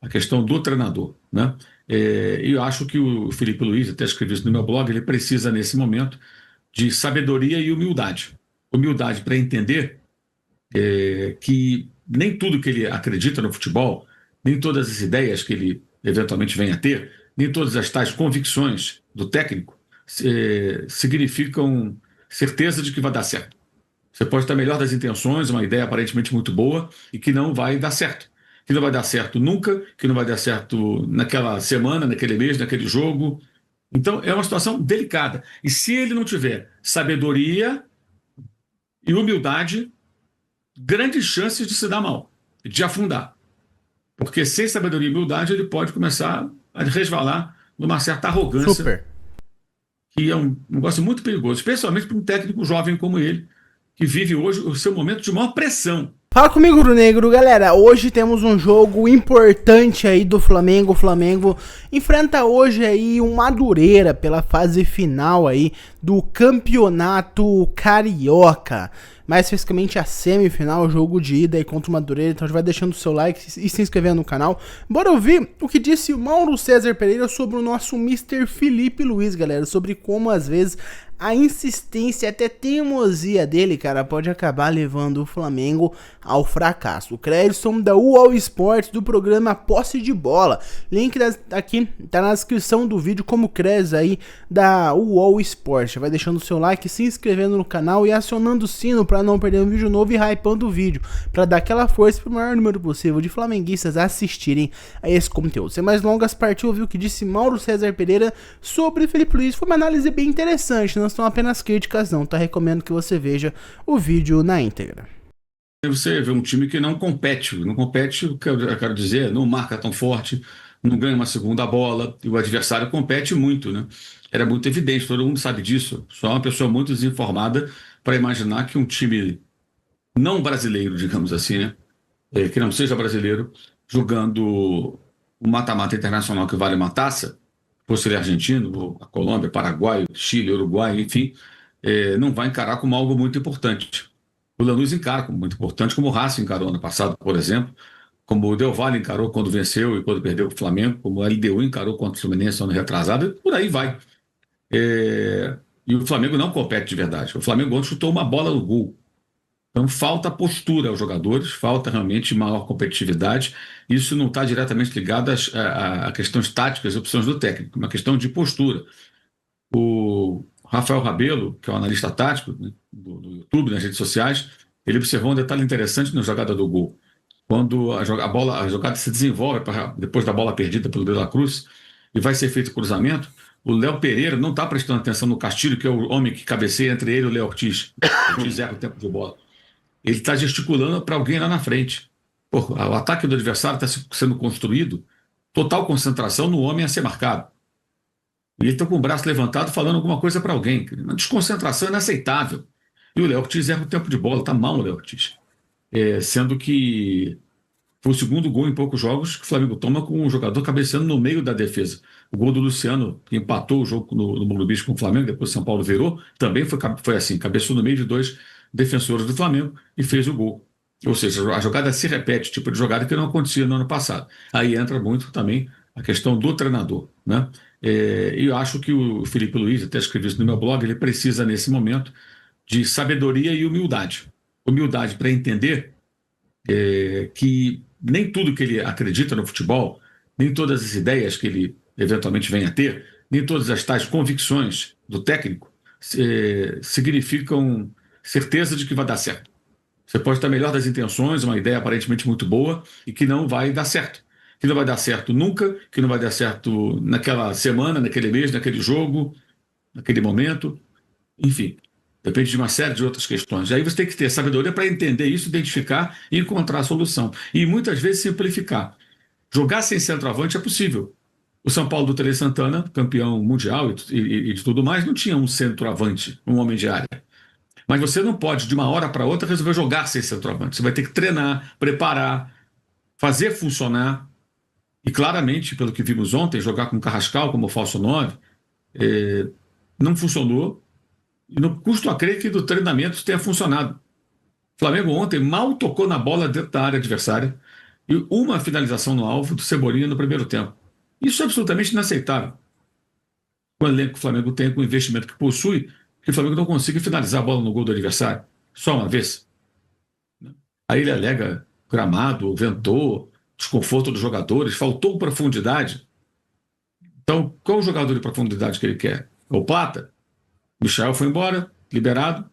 a questão do treinador, né? E eu acho que o Felipe Luiz, até escrevi isso no meu blog, ele precisa, nesse momento, de sabedoria e humildade. Humildade para entender que nem tudo que ele acredita no futebol, nem todas as ideias que ele eventualmente venha a ter, nem todas as tais convicções do técnico significam certeza de que vai dar certo. Você pode ter a melhor das intenções, uma ideia aparentemente muito boa e que não vai dar certo. Que não vai dar certo nunca, que não vai dar certo naquela semana, naquele mês, naquele jogo. Então, é uma situação delicada. E se ele não tiver sabedoria e humildade, grandes chances de se dar mal, de afundar. Porque sem sabedoria e humildade, ele pode começar a resvalar numa certa arrogância, Super. que é um negócio muito perigoso, especialmente para um técnico jovem como ele, que vive hoje o seu momento de maior pressão. Fala comigo, Rubro Negro, galera. Hoje temos um jogo importante aí do Flamengo. O Flamengo enfrenta hoje aí um Madureira pela fase final aí do Campeonato Carioca. Mais especificamente a semifinal, o jogo de ida aí contra o Madureira. Então já vai deixando o seu like e se inscrevendo no canal. Bora ouvir o que disse o Mauro César Pereira sobre o nosso Mister Felipe Luiz, galera. Sobre como às vezes a insistência, até teimosia dele, cara, pode acabar levando o Flamengo ao fracasso. O Credson da UOL Esportes do programa Posse de Bola. Link aqui tá na descrição do vídeo, como Cres aí da UOL Esportes. Vai deixando o seu like, se inscrevendo no canal e acionando o sino para não perder um vídeo novo e hypando o vídeo, para dar aquela força para o maior número possível de flamenguistas assistirem a esse conteúdo. Sem mais longas, partiu ouvir o que disse Mauro César Pereira sobre Felipe Luiz. Foi uma análise bem interessante, não são apenas críticas não, tá? Recomendo que você veja o vídeo na íntegra. Você vê um time que não compete, eu quero dizer, não marca tão forte, não ganha uma segunda bola, e o adversário compete muito, né? Era muito evidente, todo mundo sabe disso. Só uma pessoa muito desinformada para imaginar que um time não brasileiro, digamos assim, né? Que não seja brasileiro, jogando um mata-mata internacional que vale uma taça, fosse ele argentino, ou a Colômbia, Paraguai, Chile, Uruguai, enfim, não vai encarar como algo muito importante. O Lanús encara como muito importante, como o Racing encarou ano passado, por exemplo, como o Del Valle encarou quando venceu e quando perdeu o Flamengo, como o LDU encarou contra o Fluminense ano retrasado, e por aí vai. E o Flamengo não compete de verdade. O Flamengo ontem chutou uma bola no gol. Então falta postura aos jogadores, falta realmente maior competitividade. Isso não está diretamente ligado a questões táticas e opções do técnico, é uma questão de postura. O Rafael Rabelo, que é um analista tático, né, do YouTube, nas redes sociais, ele observou um detalhe interessante na jogada do gol. Quando a jogada se desenvolve depois da bola perdida pelo De La Cruz e vai ser feito o cruzamento, o Léo Pereira não está prestando atenção no Castilho, que é o homem que cabeceia entre ele e o Léo Ortiz. O Ortiz erra o tempo de bola. Ele está gesticulando para alguém lá na frente. Pô, o ataque do adversário está sendo construído, total concentração no homem a ser marcado. E ele está com o braço levantado falando alguma coisa para alguém. Uma desconcentração inaceitável. E o Léo Ortiz erra o tempo de bola, está mal o Léo Ortiz. Sendo que foi o segundo gol em poucos jogos que o Flamengo toma com um jogador cabeceando no meio da defesa. O gol do Luciano, que empatou o jogo no Morumbi com o Flamengo, depois o São Paulo virou, também foi assim, cabeceou no meio de dois defensores do Flamengo e fez o gol. Ou seja, a jogada se repete, tipo de jogada que não acontecia no ano passado. Aí entra muito também a questão do treinador, né? E eu acho que o Felipe Luiz, até escrevi isso no meu blog, ele precisa, nesse momento, de sabedoria e humildade. Humildade para entender que nem tudo que ele acredita no futebol, nem todas as ideias que ele eventualmente venha a ter, nem todas as tais convicções do técnico significam certeza de que vai dar certo. Você pode ter a melhor das intenções, uma ideia aparentemente muito boa e que não vai dar certo. Que não vai dar certo nunca, que não vai dar certo naquela semana, naquele mês, naquele jogo, naquele momento, enfim. Depende de uma série de outras questões. Aí você tem que ter sabedoria para entender isso, identificar e encontrar a solução. E muitas vezes simplificar. Jogar sem centroavante é possível. O São Paulo do Tele Santana, campeão mundial e de tudo mais, não tinha um centroavante, um homem de área. Mas você não pode, de uma hora para outra, resolver jogar sem centroavante. Você vai ter que treinar, preparar, fazer funcionar. E claramente, pelo que vimos ontem, jogar com o Carrascal como falso 9 não funcionou. E não custo a crer que do treinamento tenha funcionado. O Flamengo ontem mal tocou na bola dentro da área adversária. e uma finalização no alvo do Cebolinha no primeiro tempo. Isso é absolutamente inaceitável. Com o elenco que o Flamengo tem, com o investimento que possui, que o Flamengo não consiga finalizar a bola no gol do adversário, só uma vez. Aí ele alega gramado, ventou, desconforto dos jogadores, faltou profundidade. Então, qual o jogador de profundidade que ele quer? O Plata? Michel foi embora, liberado.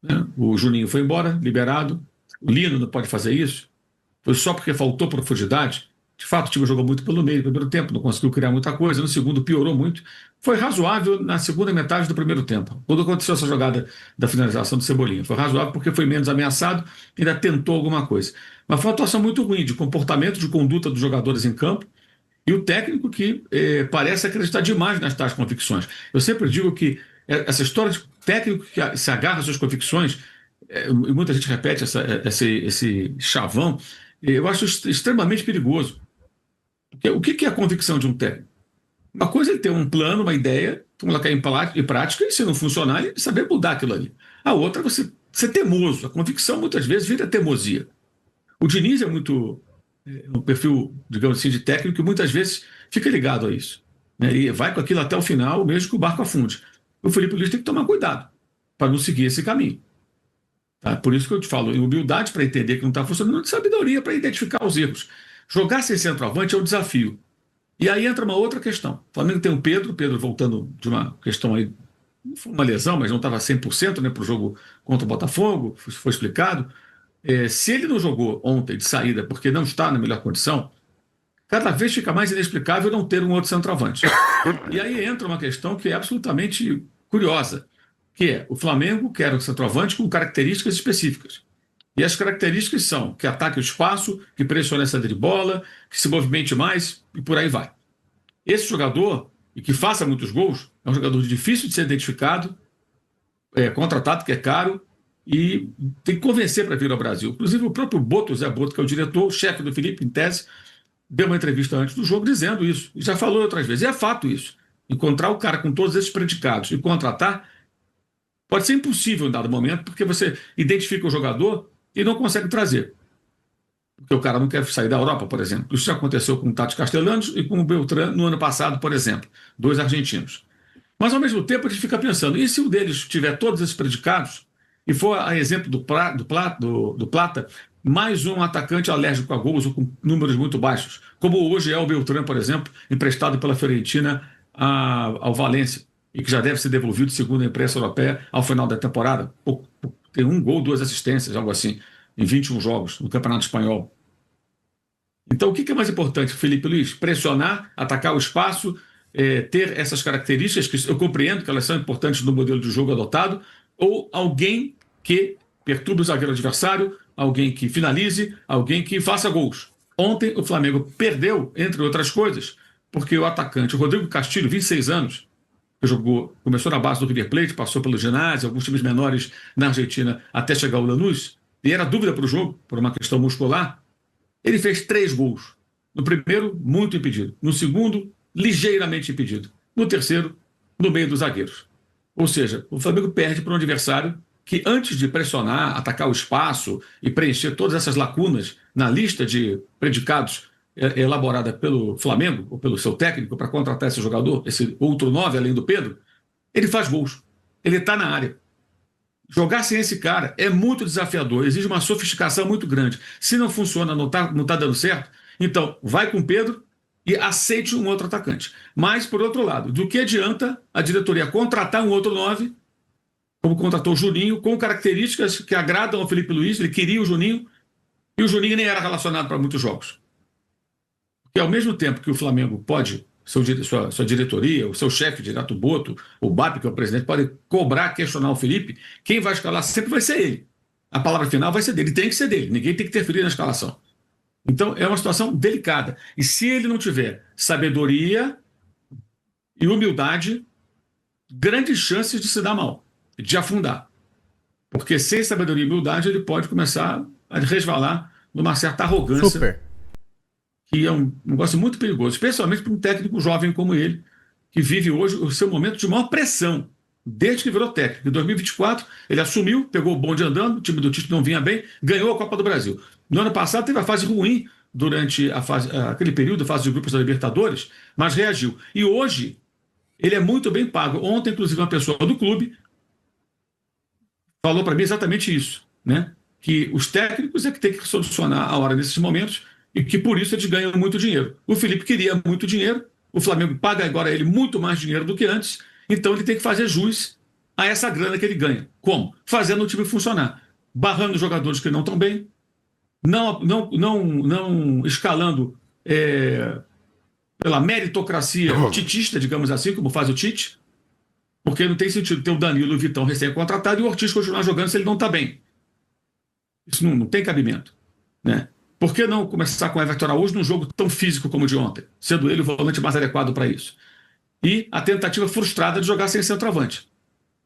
Né? O Juninho foi embora, liberado. O Lino não pode fazer isso. Foi só porque faltou profundidade. De fato, o time jogou muito pelo meio no primeiro tempo, não conseguiu criar muita coisa. No segundo, piorou muito. Foi razoável na segunda metade do primeiro tempo, quando aconteceu essa jogada da finalização do Cebolinha. Foi razoável porque foi menos ameaçado, ainda tentou alguma coisa. Mas foi uma atuação muito ruim de comportamento, de conduta dos jogadores em campo. E o técnico que parece acreditar demais nas tais convicções. Eu sempre digo que essa história de técnico que se agarra às suas convicções, e muita gente repete esse chavão, eu acho extremamente perigoso. Porque o que é a convicção de um técnico? Uma coisa é ele ter um plano, uma ideia, colocar em prática, e se não funcionar, ele saber mudar aquilo ali. A outra é você ser teimoso. A convicção muitas vezes vira teimosia. O Diniz é muito um perfil, digamos assim, de técnico que muitas vezes fica ligado a isso, né? E vai com aquilo até o final, mesmo que o barco afunde. O Felipe Luiz tem que tomar cuidado para não seguir esse caminho. Tá? Por isso que eu te falo, humildade para entender que não está funcionando, sabedoria para identificar os erros. Jogar sem centroavante é um desafio. E aí entra uma outra questão. O Flamengo tem o Pedro voltando de uma questão aí, não foi uma lesão, mas não estava 100%, né, para o jogo contra o Botafogo, foi explicado. Se ele não jogou ontem de saída porque não está na melhor condição, cada vez fica mais inexplicável não ter um outro centroavante. E aí entra uma questão que é absolutamente curiosa, que é o Flamengo quer um centroavante com características específicas. E as características são que ataque o espaço, que pressione a saída de bola, que se movimente mais e por aí vai. Esse jogador, e que faça muitos gols, é um jogador difícil de ser identificado, contratado, que é caro, e tem que convencer para vir ao Brasil. Inclusive, o próprio Boto, Zé Boto, que é o diretor, o chefe do Felipe, em tese, deu uma entrevista antes do jogo dizendo isso. E já falou outras vezes. E é fato isso. Encontrar o cara com todos esses predicados e contratar pode ser impossível em dado momento, porque você identifica o jogador e não consegue trazer. Porque o cara não quer sair da Europa, por exemplo. Isso já aconteceu com o Tati Castellanos e com o Beltrán no ano passado, por exemplo. 2 argentinos. Mas, ao mesmo tempo, a gente fica pensando, e se um deles tiver todos esses predicados e for, a exemplo do Plata, mais um atacante alérgico a gols ou com números muito baixos, como hoje é o Beltrán, por exemplo, emprestado pela Fiorentina ao Valência, e que já deve ser devolvido, segundo a imprensa europeia, ao final da temporada. Tem 1 gol, 2 assistências, algo assim, em 21 jogos no Campeonato Espanhol. Então, o que é mais importante, Felipe Luiz? Pressionar, atacar o espaço, ter essas características, que eu compreendo que elas são importantes no modelo de jogo adotado, ou alguém que perturbe o zagueiro adversário, alguém que finalize, alguém que faça gols. Ontem o Flamengo perdeu, entre outras coisas, porque o atacante Rodrigo Castilho, 26 anos, que começou na base do River Plate, passou pelo ginásio, alguns times menores na Argentina, até chegar ao Lanús, e era dúvida para o jogo, por uma questão muscular. Ele fez 3 gols. No primeiro, muito impedido. No segundo, ligeiramente impedido. No terceiro, no meio dos zagueiros. Ou seja, o Flamengo perde para um adversário que, antes de pressionar, atacar o espaço e preencher todas essas lacunas na lista de predicados elaborada pelo Flamengo, ou pelo seu técnico, para contratar esse jogador, esse outro 9, além do Pedro, ele faz gols. Ele está na área. Jogar sem esse cara é muito desafiador, exige uma sofisticação muito grande. Se não funciona, não tá dando certo, então vai com o Pedro e aceite um outro atacante. Mas, por outro lado, do que adianta a diretoria contratar um outro 9, como contratou o Juninho, com características que agradam ao Felipe Luiz, ele queria o Juninho, e o Juninho nem era relacionado para muitos jogos. Porque ao mesmo tempo que o Flamengo pode, sua diretoria, o seu chefe, Renato Boto, o BAP, que é o presidente, pode cobrar, questionar o Felipe, quem vai escalar sempre vai ser ele. A palavra final vai ser dele, tem que ser dele, ninguém tem que interferir na escalação. Então é uma situação delicada. E se ele não tiver sabedoria e humildade, grandes chances de se dar mal, de afundar. Porque sem sabedoria e humildade ele pode começar a resvalar numa certa arrogância. Super. Que é um negócio muito perigoso, especialmente para um técnico jovem como ele, que vive hoje o seu momento de maior pressão, desde que virou técnico. Em 2024, ele assumiu, pegou o bonde andando, o time do Tite não vinha bem, ganhou a Copa do Brasil. No ano passado teve a fase ruim, durante aquele período, a fase de grupos da Libertadores, mas reagiu. E hoje ele é muito bem pago. Ontem, inclusive, uma pessoa do clube falou para mim exatamente isso, né? Que os técnicos é que tem que solucionar a hora nesses momentos e que por isso eles ganham muito dinheiro. O Felipe queria muito dinheiro, o Flamengo paga agora ele muito mais dinheiro do que antes, então ele tem que fazer jus a essa grana que ele ganha. Como? Fazendo o time funcionar, barrando os jogadores que não estão bem, não escalando pela meritocracia titista, digamos assim, como faz o Tite, porque não tem sentido ter o Danilo e o Vitão recém-contratado e o Ortiz continuar jogando se ele não está bem. Isso não tem cabimento, né? Por que não começar com o Everton Araújo num jogo tão físico como o de ontem, sendo ele o volante mais adequado para isso? E a tentativa frustrada de jogar sem centroavante.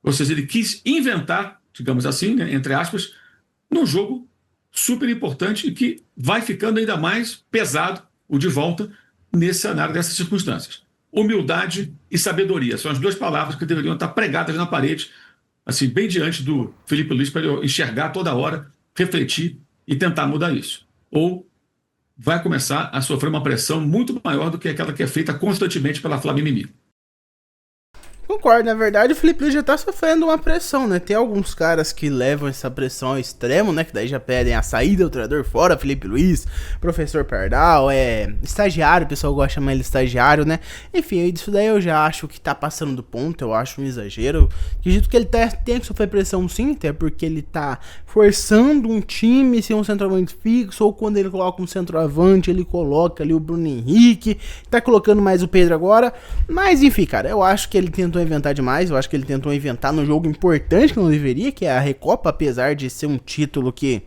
Ou seja, ele quis inventar, digamos assim, né, entre aspas, num jogo super importante e que vai ficando ainda mais pesado o de volta nesse cenário dessas circunstâncias. Humildade e sabedoria são as duas palavras que deveriam estar pregadas na parede, assim, bem diante do Felipe Luiz, para ele enxergar toda hora, refletir e tentar mudar isso. Ou vai começar a sofrer uma pressão muito maior do que aquela que é feita constantemente pela Flamimimi. Concordo, na verdade o Felipe Luiz já tá sofrendo uma pressão, né? Tem alguns caras que levam essa pressão ao extremo, né? Que daí já pedem a saída do treinador fora, Felipe Luiz, professor Pardal, estagiário, o pessoal gosta de chamar ele estagiário, né? Enfim, isso daí eu já acho que tá passando do ponto, eu acho um exagero. Acredito que ele tem que sofrer pressão sim, até porque ele tá forçando um time sem um centroavante fixo, ou quando ele coloca um centroavante, ele coloca ali o Bruno Henrique, tá colocando mais o Pedro agora, mas enfim, cara, eu acho que ele tentou inventar demais, eu acho que ele tentou inventar num jogo importante que não deveria, que é a Recopa, apesar de ser um título que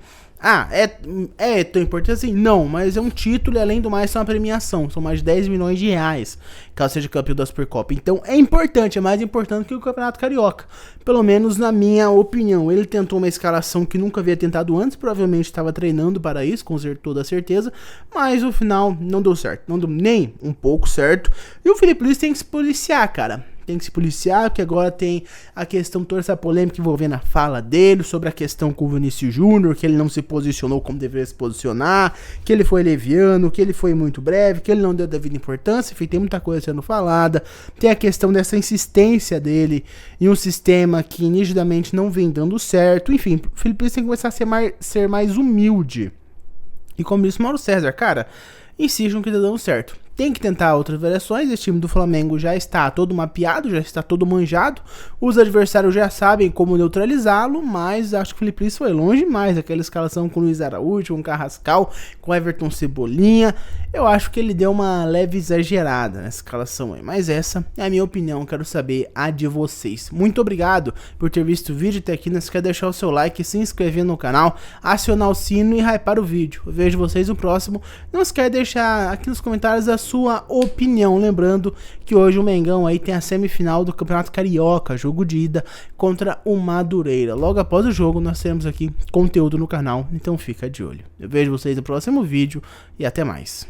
é tão importante assim? Não, mas é um título e além do mais é uma premiação, são mais de 10 milhões de reais, caso seja campeão da Supercopa, então é importante, é mais importante que o Campeonato Carioca, pelo menos na minha opinião. Ele tentou uma escalação que nunca havia tentado antes, provavelmente estava treinando para isso, com toda certeza, mas no final não deu certo, não deu nem um pouco certo, e o Felipe Luiz tem que se policiar, cara. Tem que se policiar, porque agora tem a questão, toda essa polêmica envolvendo a fala dele, sobre a questão com o Vinícius Júnior, que ele não se posicionou como deveria se posicionar, que ele foi leviano, que ele foi muito breve, que ele não deu devida importância, enfim, tem muita coisa sendo falada. Tem a questão dessa insistência dele em um sistema que nitidamente não vem dando certo, enfim, o Felipe Luiz tem que começar a ser mais humilde. E como disse o Mauro César, cara, insistam que tá dando certo. Tem que tentar outras variações, esse time do Flamengo já está todo mapeado, já está todo manjado, os adversários já sabem como neutralizá-lo, mas acho que o Felipe Luiz foi longe demais, aquela escalação com o Luiz Araújo, com o Carrascal, com o Everton Cebolinha, eu acho que ele deu uma leve exagerada nessa escalação aí, mas essa é a minha opinião, quero saber a de vocês. Muito obrigado por ter visto o vídeo até aqui, não esquece de deixar o seu like, se inscrever no canal, acionar o sino e hypar o vídeo. Eu vejo vocês no próximo, não esquece de deixar aqui nos comentários a sua opinião, lembrando que hoje o Mengão aí tem a semifinal do Campeonato Carioca, jogo de ida contra o Madureira. Logo após o jogo nós teremos aqui conteúdo no canal, então fica de olho. Eu vejo vocês no próximo vídeo e até mais.